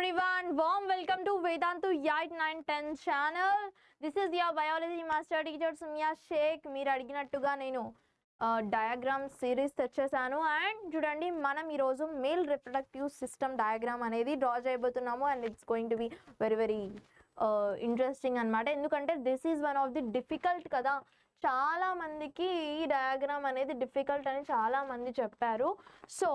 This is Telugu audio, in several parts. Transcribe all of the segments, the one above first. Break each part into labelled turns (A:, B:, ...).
A: everyone, warm welcome to Vedantu 8, 9, 10 channel. This is your biology master teacher Sumya Sheikh. మీరు అడిగినట్టుగా నేను డయాగ్రామ్ సిరీస్ తెచ్చేసాను అండ్ చూడండి మనం ఈరోజు మేల్ రిప్రొడక్టివ్ సిస్టమ్ డయాగ్రామ్ అనేది డ్రా చేయబోతున్నాము and it's going to be very interesting అనమాట. ఎందుకంటే this is one of the difficult కదా, చాలా మందికి ఈ డయాగ్రామ్ అనేది డిఫికల్ట్ అని చాలా మంది చెప్పారు. సో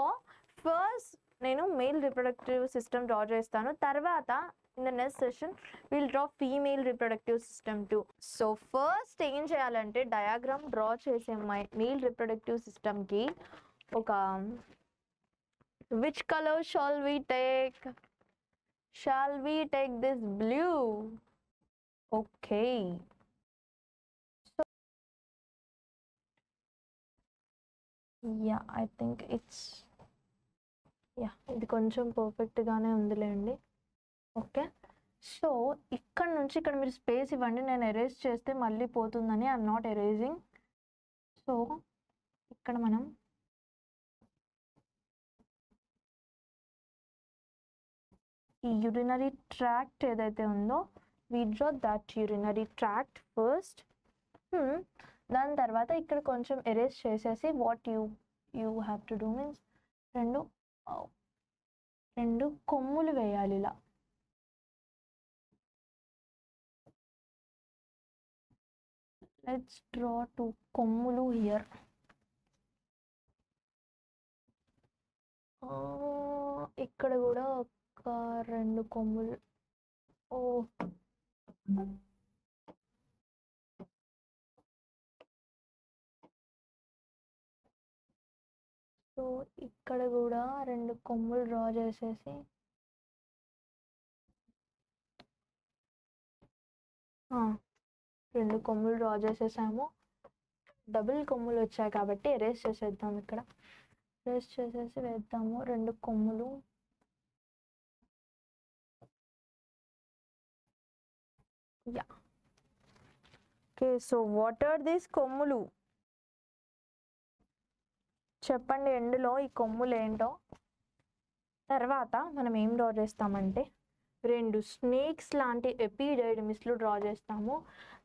A: ఫస్ట్ నేను మేల్ రిప్రొడక్టివ్ సిస్టమ్ డ్రా చేస్తాను, తర్వాత in the next session will draw female reproductive system too. So first ఏం చేయాలంటే డయాగ్రామ్ డ్రా చేసే మేల్ రిప్రొడక్టివ్ సిస్టమ్కి ఒక which colour shall we take this blue? Okay, so yeah, I think it's ఇది కొంచెం పర్ఫెక్ట్గానే ఉందిలేండి. ఓకే, సో ఇక్కడ నుంచి ఇక్కడ మీరు స్పేస్ ఇవ్వండి, నేను ఎరేజ్ చేస్తే మళ్ళీ పోతుందని ఐఎమ్ నాట్ ఎరేజింగ్. సో ఇక్కడ మనం ఈ యూరినరీ ట్రాక్ట్ ఏదైతే ఉందో we draw that urinary tract first. దాని తర్వాత ఇక్కడ కొంచెం ఎరేజ్ చేసేసి what you have to do means రెండు కొమ్ములు వేయాలి ఇలా. లెట్స్ డ్రా 2 కొమ్ములు హియర్. ఇక్కడ కూడా ఒక 2 కొమ్ములు. సో ఇక్కడ కూడా 2 కొమ్ములు డ్రా చేసేసి రెండు కొమ్ములు డ్రా చేసేసాము. డబుల్ కొమ్ములు వచ్చాయి కాబట్టి ఎరేజ్ చేసేద్దాం. ఇక్కడ ఎరేజ్ చేసేసి వేద్దాము 2 కొమ్ములు. Okay, so what are these కొమ్ములు? చెప్పండి ఎండ్లో ఈ కొమ్ములు ఏంటో. తర్వాత మనం ఏం డ్రా చేస్తామంటే 2 స్నేక్స్ లాంటి ఎపిడైడమిస్లు డ్రా చేస్తాము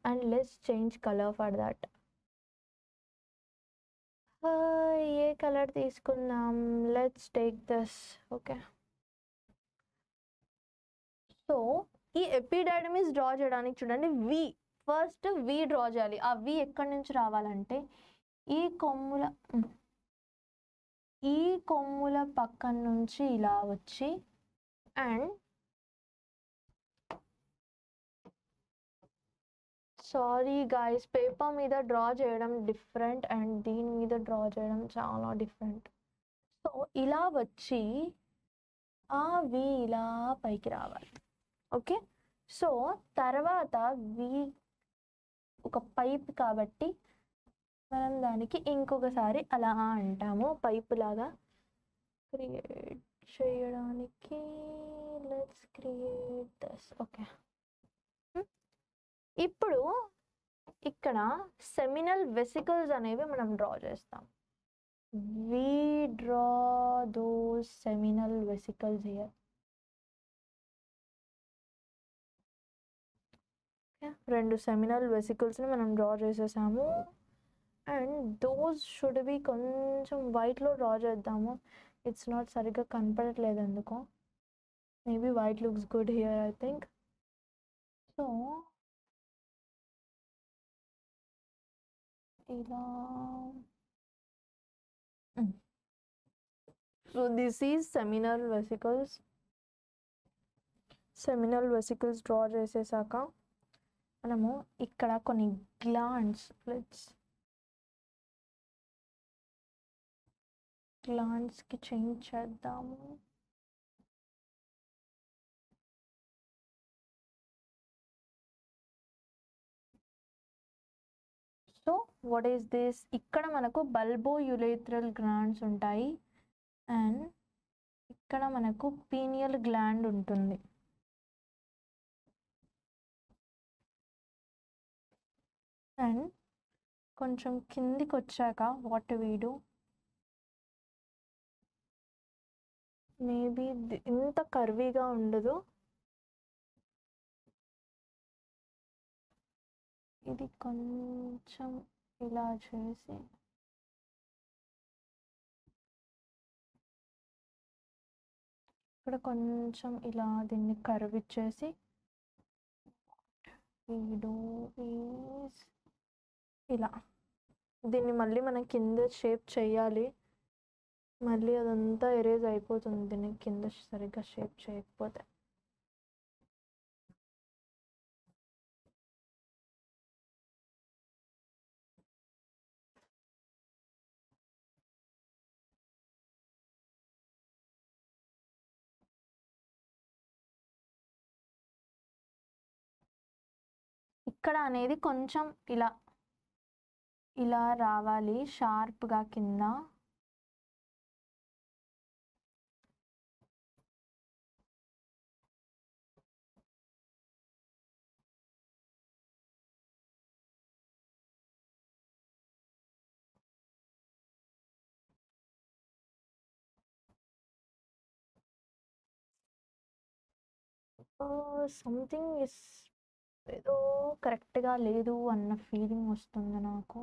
A: and let's change colour for that. ఏ కలర్ తీసుకుందాం? Let's take this. Okay, so ఈ ఎపిడైడమిస్ డ్రా చేయడానికి చూడండి ఫస్ట్ వి డ్రా చేయాలి. ఆ వి ఎక్కడి నుంచి రావాలంటే ఈ కొమ్ముల పక్కన నుంచి ఇలా వచ్చి అండ్ సారీ గాయస్, పేపర్ మీద డ్రా చేయడం డిఫరెంట్ అండ్ దీని మీద డ్రా చేయడం చాలా డిఫరెంట్. సో ఇలా వచ్చి వి ఇలా పైకి రావాలి. ఓకే, సో తర్వాత వి ఒక పైప్ కాబట్టి మనం దానికి ఇంకొకసారి అలా అంటాము పైపు లాగా క్రియేట్ చేయడానికి. Let's create this. ఓకే, ఇప్పుడు ఇక్కడ సెమినల్ వెసికల్స్ అనేవి మనం డ్రా చేస్తాం. We draw those seminal vesicles here. 2 seminal వెసికల్స్ని మనం డ్రా చేసేసాము అండ్ దోస్ షుడ్ బి కొంచెం వైట్లో డ్రా చేద్దాము. ఇట్స్ నాట్ సరిగ్గా కనపడట్లేదు ఎందుకో. Maybe white looks good here I think. So ఇలా so this is seminal vesicles draw చేసేసాక మనము ఇక్కడ కొన్ని గ్లాండ్స్కి చేంజ్ చేద్దాము. So what is this? ఇక్కడ మనకు బల్బోయులేథ్రల్ గ్లాండ్స్ ఉంటాయి అండ్ ఇక్కడ మనకు పీనియల్ గ్లాండ్ ఉంటుంది. అండ్ కొంచెం కిందికి వచ్చాక వాట్ వి డూ? మేబీ ఇంత కర్వీగా ఉండదు, ఇది కొంచెం ఇలా చేసి ఇక్కడ కొంచెం ఇలా దీన్ని కర్వ్ ఇచ్చేసి ఇలా దీన్ని మళ్ళీ మనం కింద షేప్ చేయాలి, మళ్ళీ అదంతా ఎరేజ్ అయిపోతుంది దీన్ని కింద సరిగ్గా షేప్ చేయకపోతే. ఇక్కడ అనేది కొంచెం ఇలా ఇలా రావాలి షార్ప్గా కింద. సంథింగ్ ఇస్ ఏదో కరెక్ట్గా లేదు అన్న ఫీలింగ్ వస్తుంది నాకు.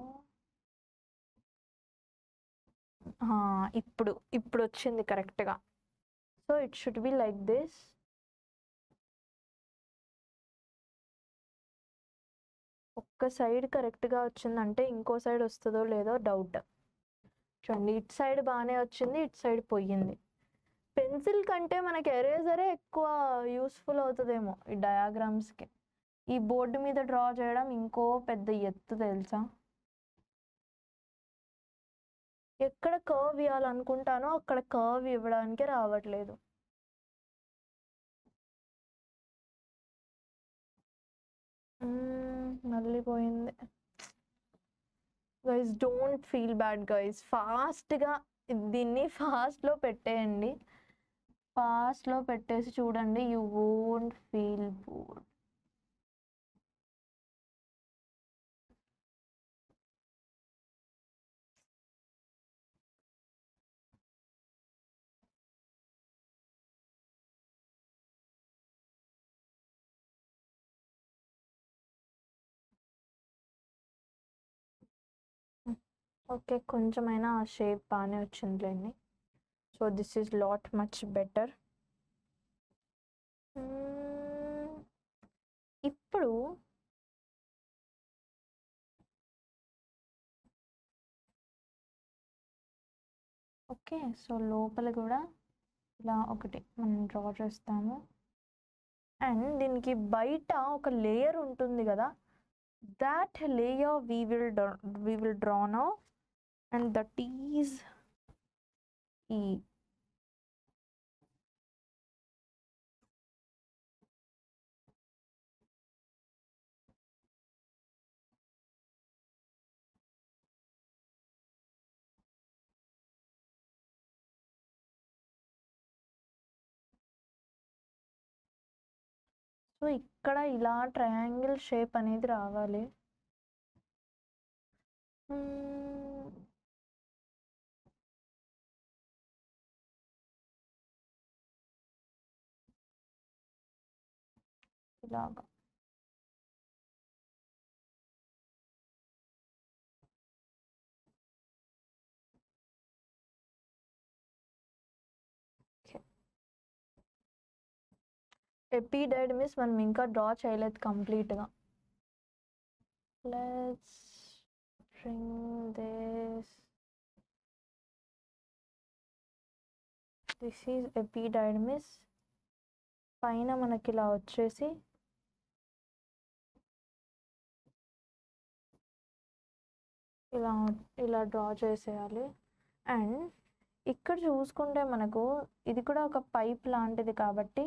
A: ఇప్పుడు ఇప్పుడు వచ్చింది కరెక్ట్గా. So it should be like this. ఒక్క సైడ్ కరెక్ట్గా వచ్చిందంటే ఇంకో సైడ్ వస్తుందో లేదో డౌట్. చూడండి ఇటు సైడ్ బాగానే వచ్చింది, ఇటు సైడ్ పోయింది. పెన్సిల్ కంటే మనకి ఎరేజరే ఎక్కువ యూస్ఫుల్ అవుతుందేమో ఈ డయాగ్రామ్స్కి. ఈ బోర్డు మీద డ్రా చేయడం ఇంకో పెద్ద ఎత్తు తెలుసా. ఎక్కడ కర్వ్ ఇవ్వాలనుకుంటానో అక్కడ కర్వ్ ఇవ్వడానికి రావట్లేదు. మళ్ళీ పోయింది. Guys don't feel bad guys, ఫాస్ట్గా దీన్ని ఫాస్ట్లో పెట్టేయండి. ఫాస్ట్లో పెట్టేసి చూడండి, you won't feel bored. Okay, కొంచెమైనా ఆ షేప్ బాగానే వచ్చిందిలేండి. So this is lot much better. ఇప్పుడు ఓకే, సో లోపల కూడా ఇలా ఒకటి మనం డ్రా చేస్తాము. అండ్ దీనికి బయట ఒక లేయర్ ఉంటుంది కదా, that layer we will draw now, and that is E. So ఇక్కడ ఇలా ట్రయాంగిల్ షేప్ అనేది రావాలి. ఇలాగా ఎపిడైడమిస్ మనం ఇంకా డ్రా చేయలేదు కంప్లీట్గా. Let's bring this is epididymis. పైన మనకి ఇలా వచ్చేసి ఇలా ఇలా డ్రా చేసేయాలి. అండ్ ఇక్కడ చూసుకుంటే మనకు ఇది కూడా ఒక పైప్ లాంటిది కాబట్టి,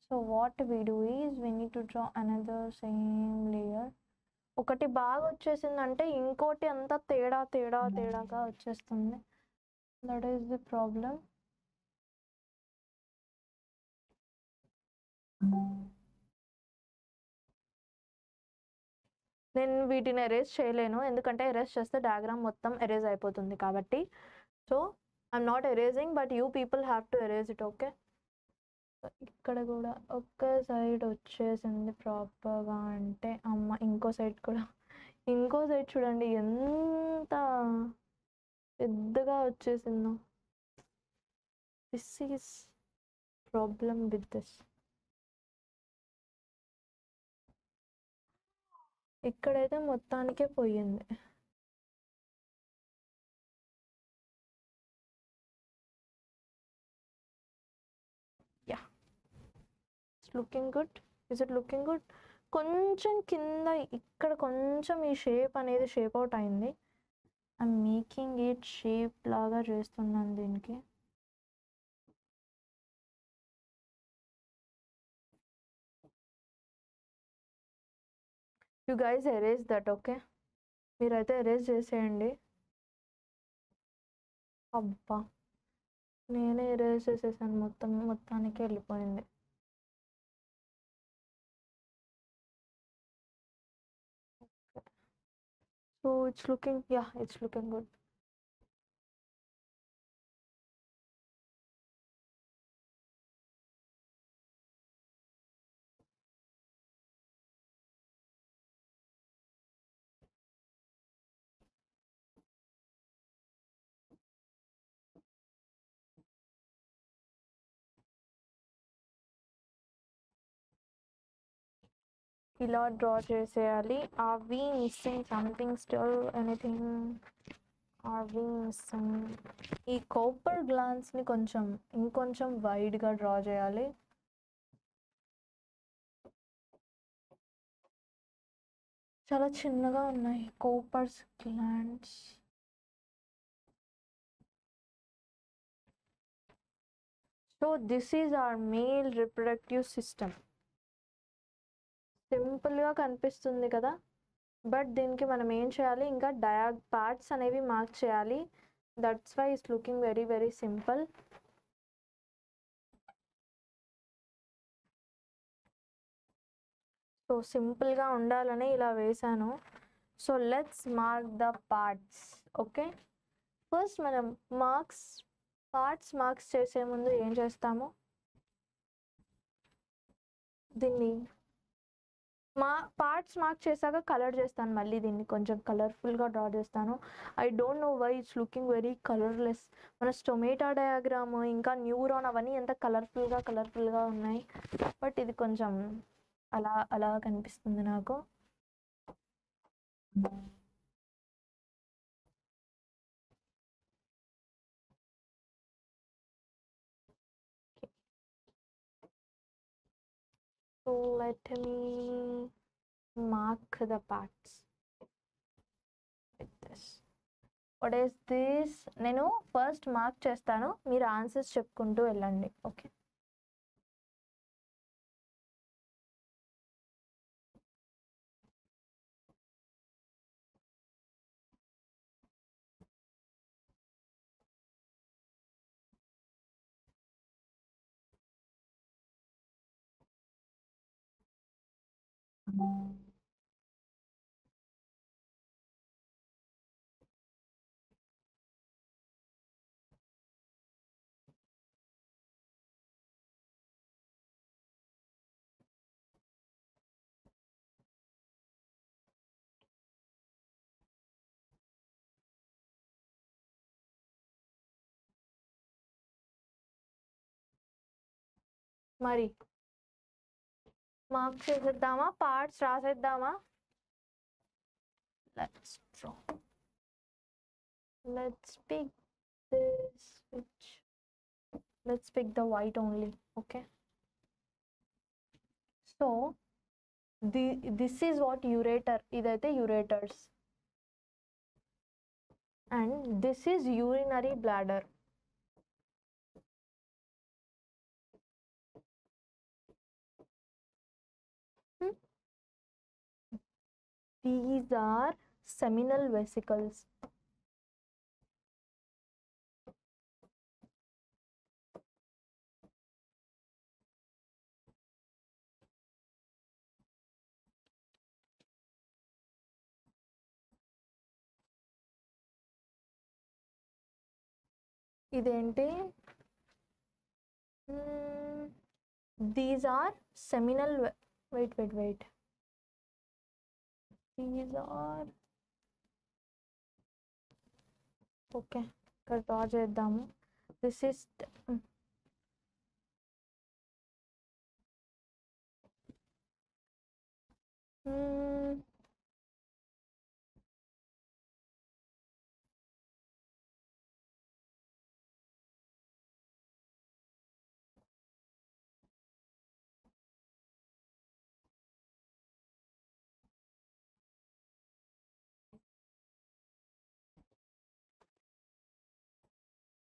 A: so what we do is we need to draw another same layer. ఒకటి బాగా వచ్చేసిందంటే ఇంకోటి అంతా తేడాగా వచ్చేస్తుంది. That is the problem. నేను వీటిని ఎరేజ్ చేయలేను, ఎందుకంటే ఎరేజ్ చేస్తే డయాగ్రామ్ మొత్తం ఎరేజ్ అయిపోతుంది కాబట్టి. So I'm not erasing, but you people have to erase it. Okay, ఇక్కడ కూడా ఒక్క సైడ్ వచ్చేసింది ప్రాపర్గా అంటే అమ్మ, ఇంకో సైడ్ కూడా, ఇంకో సైడ్ చూడండి ఎంత పెద్దగా వచ్చేసిందో. This is problem with this. ఇక్కడైతే మొత్తానికే పోయింది. Yeah, it's looking good. Is it looking good? కొంచెం కింద ఇక్కడ కొంచెం ఈ షేప్ అనేది షేప్ అవుట్ అయింది. ఐఎమ్ మేకింగ్ ఇట్ షేప్ లాగా చేస్తున్నాను దీనికి. You guys erase that. Okay, మీరైతే ఎరేజ్ చేసేయండి. అబ్బా, నేనే ఎరేజ్ చేసేసాను, మొత్తానికి వెళ్ళిపోయింది. So it's looking, yeah it's looking good. ఇలా డ్రా చేసేయాలి. Are we missing something still? Anything are we missing? ఈ కాపర్ గ్లాన్స్ని కొంచెం ఇంకొంచెం వైడ్గా డ్రా చేయాలి. చాలా చిన్నగా ఉన్నాయి Cowper's glands. So this is our male reproductive system. సింపుల్గా కనిపిస్తుంది కదా, బట్ దీనికి మనం ఏం చేయాలి, ఇంకా పార్ట్స్ అనేవి మార్క్ చేయాలి. That's why it's looking very very simple. So సింపుల్గా ఉండాలని ఇలా వేసాను. So let's mark the parts. Okay, first మనం పార్ట్స్ చేసే ముందు ఏం చేస్తాము, దీన్ని పార్ట్స్ మార్క్ చేశాక కలర్ చేస్తాను. మళ్ళీ దీన్ని కొంచెం కలర్ఫుల్గా డ్రా చేస్తాను. I don't know why it's looking very colourless. మన స్టొమేటో డయాగ్రామ్ ఇంకా న్యూరాన్ అవన్నీ ఎంత కలర్ఫుల్గా ఉన్నాయి, బట్ ఇది కొంచెం అలా కనిపిస్తుంది నాకు. So let me mark the parts with this. What is this? నేను ఫస్ట్ మార్క్ చేస్తాను, మీరు ఆన్సర్స్ చెప్పుకుంటూ వెళ్ళండి. ఓకే, మరి మార్క్ చేసేద్దామా, పార్ట్స్ రాసేద్దామా? let's pick this which let's pick the white only. Okay, so this is what ureter, idaithe ureters, and this is urinary bladder. These are seminal vesicles. ఇదేంటి? These are seminal. Wait. These are okay. ఇక్కడ డ్రా చేద్దాము. దిస్ ఇస్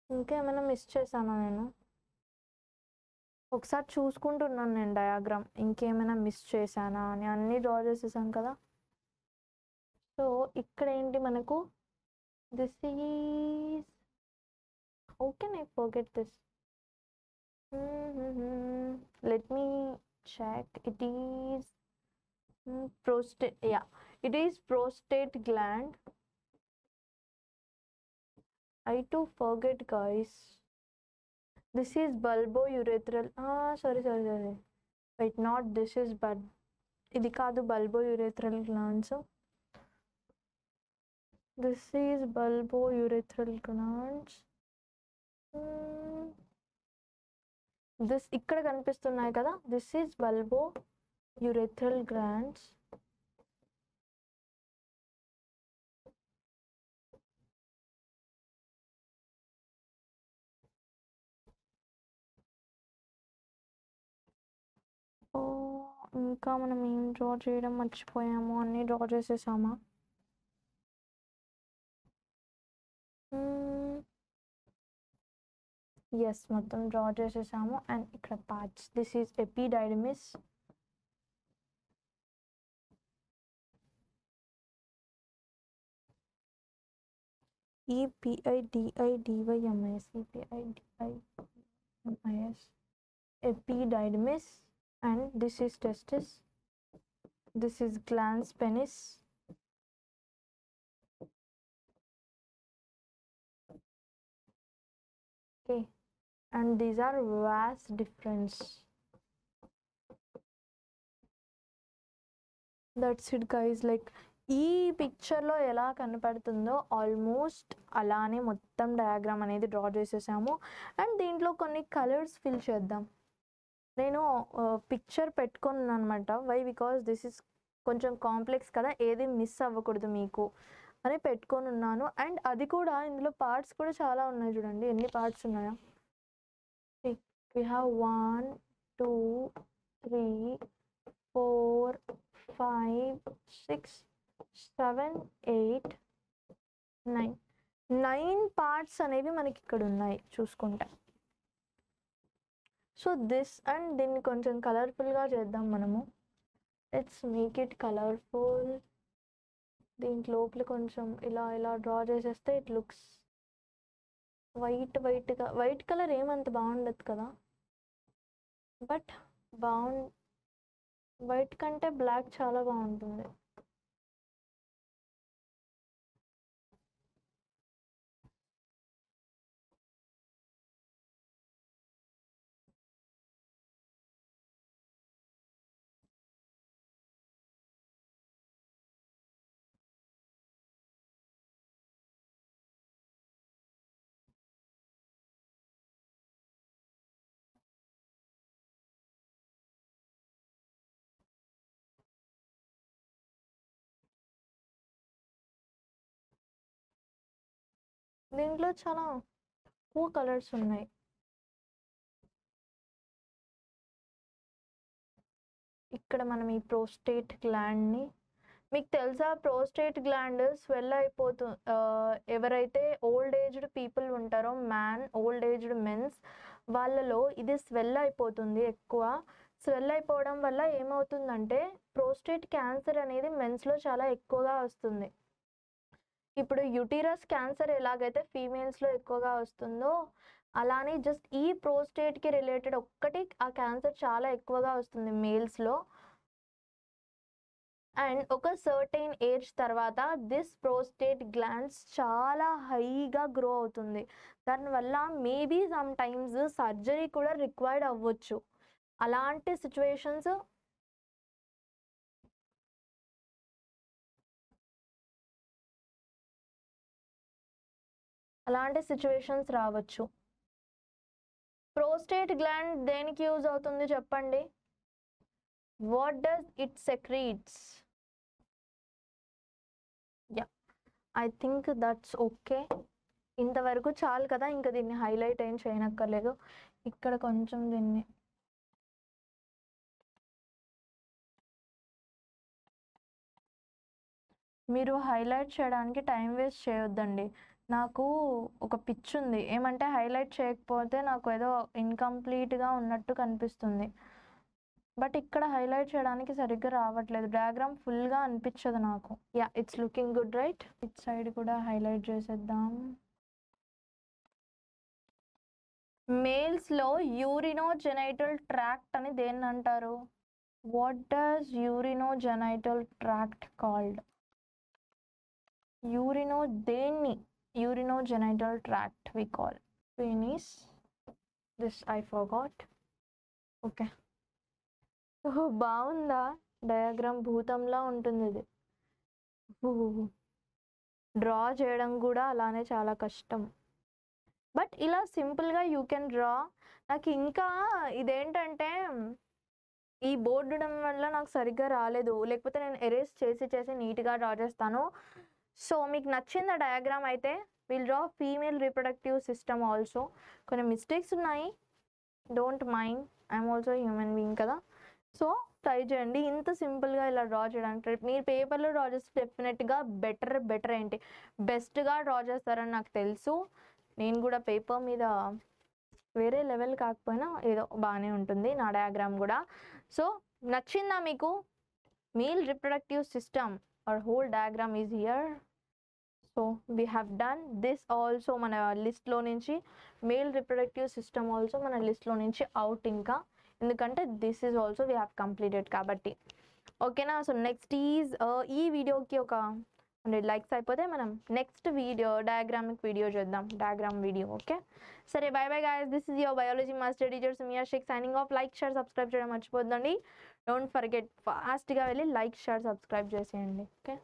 A: ఇంకేమైనా మిస్ చేశానా నేను? ఒకసారి చూసుకుంటున్నాను నేను డయాగ్రామ్, ఇంకేమైనా మిస్ చేశానా అని. అన్నీ డ్రా చేసేసాను కదా. సో ఇక్కడ ఏంటి మనకు? This is, how can I forget this? Let me check. It is prostate. Yeah, it is prostate gland. I too forget, guys. This is bulbourethral. Sorry. Wait, not this is, but ఇది కాదు bulbourethral glands. This is bulbourethral glands. This ఇక్కడ కనిపిస్తున్నాయి కదా. This is bulbourethral glands. ఇంకా మనం ఏం డ్రా చేయడం మర్చిపోయాము? అన్నీ డ్రా చేసేసామా? ఎస్, మొత్తం డ్రా చేసేసాము. అండ్ ఇక్కడ parts. This is epididymis. EPIDIDYMIS. EPIDIDYMIS. Epididymis. And this is testis. This is glans penis. Okay, and these are vast difference. That's it, guys. Like ఈ పిక్చర్లో ఎలా కనపడుతుందో ఆల్మోస్ట్ అలానే మొత్తం డయాగ్రామ్ అనేది డ్రా చేసేసాము. అండ్ దీంట్లో కొన్ని కలర్స్ ఫిల్ చేద్దాం. నేను పిక్చర్ పెట్టుకున్నాను అనమాట. వై? బికాస్ దిస్ ఇస్ కొంచెం కాంప్లెక్స్ కదా, ఏది మిస్ అవ్వకూడదు మీకు అని పెట్టుకొని ఉన్నాను. అండ్ అది కూడా ఇందులో పార్ట్స్ కూడా చాలా ఉన్నాయి. చూడండి ఎన్ని పార్ట్స్ ఉన్నాయో. we have 1 2 3 4 5 6 7 8 9 పార్ట్స్ అనేవి మనకి ఇక్కడ ఉన్నాయి చూసుకుంటే. సో దిస్, అండ్ దీన్ని కొంచెం కలర్ఫుల్గా చేద్దాం మనము. Let's make it colourful. దీంట్లో లోపల కొంచెం ఇలా డ్రా చేసేస్తే ఇట్ లుక్స్ వైట్గా. వైట్ కలర్ ఏమంత బాగుండదు కదా, బట్ వైట్ కంటే బ్లాక్ చాలా బాగుంటుంది. దీంట్లో చాలా ఎక్కువ కలర్స్ ఉన్నాయి. ఇక్కడ మనం ఈ ప్రోస్టేట్ గ్లాండ్ని, మీకు తెలుసా ప్రోస్టేట్ గ్లాండ్ స్వెల్ ఎవరైతే ఓల్డ్ ఏజ్డ్ పీపుల్ ఉంటారో, ఓల్డ్ ఏజ్డ్ మెన్స్, వాళ్ళలో ఇది స్వెల్ అయిపోతుంది. ఎక్కువ స్వెల్ అయిపోవడం వల్ల ఏమవుతుందంటే ప్రోస్టేట్ క్యాన్సర్ అనేది మెన్స్లో చాలా ఎక్కువగా వస్తుంది. ఇప్పుడు యూటీరస్ క్యాన్సర్ ఎలాగైతే ఫీమేల్స్లో ఎక్కువగా వస్తుందో, అలానే జస్ట్ ఈ ప్రోస్టేట్కి రిలేటెడ్ ఒక్కటి ఆ క్యాన్సర్ చాలా ఎక్కువగా వస్తుంది మేల్స్లో. అండ్ ఒక సర్టెన్ ఏజ్ తర్వాత దిస్ ప్రోస్టేట్ గ్లాండ్స్ చాలా హైగా గ్రో అవుతుంది. దానివల్ల మేబీ సమ్ టైమ్స్ సర్జరీ కూడా రిక్వైర్డ్ అవ్వచ్చు. అలాంటి సిచ్యువేషన్స్ రావచ్చు. ప్రోస్టేట్ గ్లాండ్ దేనికి యూజ్ అవుతుంది చెప్పండి? What does it secretes? Yeah, I think that's okay. ఇంతవరకు చాలు కదా, ఇంకా దీన్ని హైలైట్ ఏం చేయనక్కర్లేదు. ఇక్కడ కొంచెం దీన్ని మీరు హైలైట్ చేయడానికి టైం వేస్ట్ చేయొద్దండి. నాకు ఒక పిచ్ ఉంది, ఏమంటే హైలైట్ చేయకపోతే నాకు ఏదో ఇన్కంప్లీట్గా ఉన్నట్టు కనిపిస్తుంది. బట్ ఇక్కడ హైలైట్ చేయడానికి సరిగ్గా రావట్లేదు, డయాగ్రామ్ ఫుల్గా అనిపించదు నాకు. Yeah, it's looking good right. It side కూడా హైలైట్ చేసేద్దాం. మేల్స్లో యూరినోజెనైటల్ ట్రాక్ట్ అని దేన్ని అంటారు? What does urinogenital tract called? Urinogenital tract we call penis. This I forgot. Okay. బాగుందా డయాగ్రామ్? భూతంలా ఉంటుంది ఇది. డ్రా చేయడం కూడా అలానే చాలా కష్టం. బట్ ఇలా సింపుల్గా యూ కెన్ డ్రా. నాకు ఇంకా ఇదేంటంటే ఈ బోర్డు వల్ల నాకు సరిగ్గా రాలేదు, లేకపోతే నేను ఎరేస్ చేసి నీట్గా డ్రా చేస్తాను. సో మీకు నచ్చింది ఆ డయాగ్రామ్ అయితే will draw female reproductive system also. కొన్ని మిస్టేక్స్ ఉన్నాయి, don't mind, I'm also human being కదా. సో ట్రై చేయండి ఇంత సింపుల్గా ఇలా డ్రా చేయడానికి. మీరు పేపర్లో డ్రా చేస్తే డెఫినెట్గా బెటర్ ఏంటి బెస్ట్గా డ్రా చేస్తారని నాకు తెలుసు. నేను కూడా పేపర్ మీద వేరే లెవెల్ కాకపోయినా ఏదో బాగానే ఉంటుంది నా డయాగ్రామ్ కూడా. సో నచ్చిందా మీకు? Male reproductive system our whole diagram is here. So we have done this also. మన లిస్ట్లో నుంచి మేల్ రిప్రొడక్టివ్ సిస్టమ్ ఆల్సో మన లిస్ట్లో నుంచి అవుట్, ఇంకా ఎందుకంటే this is also we have completed కాబట్టి. ఓకేనా? సో నెక్స్ట్ ఈజ్ ఈ వీడియోకి ఒక 100 likes అయిపోతే మనం నెక్స్ట్ వీడియో డయాగ్రామిక్ వీడియో చేద్దాం, డయాగ్రామ్ వీడియో. ఓకే, సరే, bye bye guys. This is your biology master teacher Sumiya Shaikh signing off. Like, share, subscribe చేయడం మర్చిపోద్దండి. డోంట్ ఫర్గెట్, ఫాస్ట్గా వెళ్ళి లైక్, షేర్, సబ్స్క్రైబ్ చేసేయండి. ఓకే.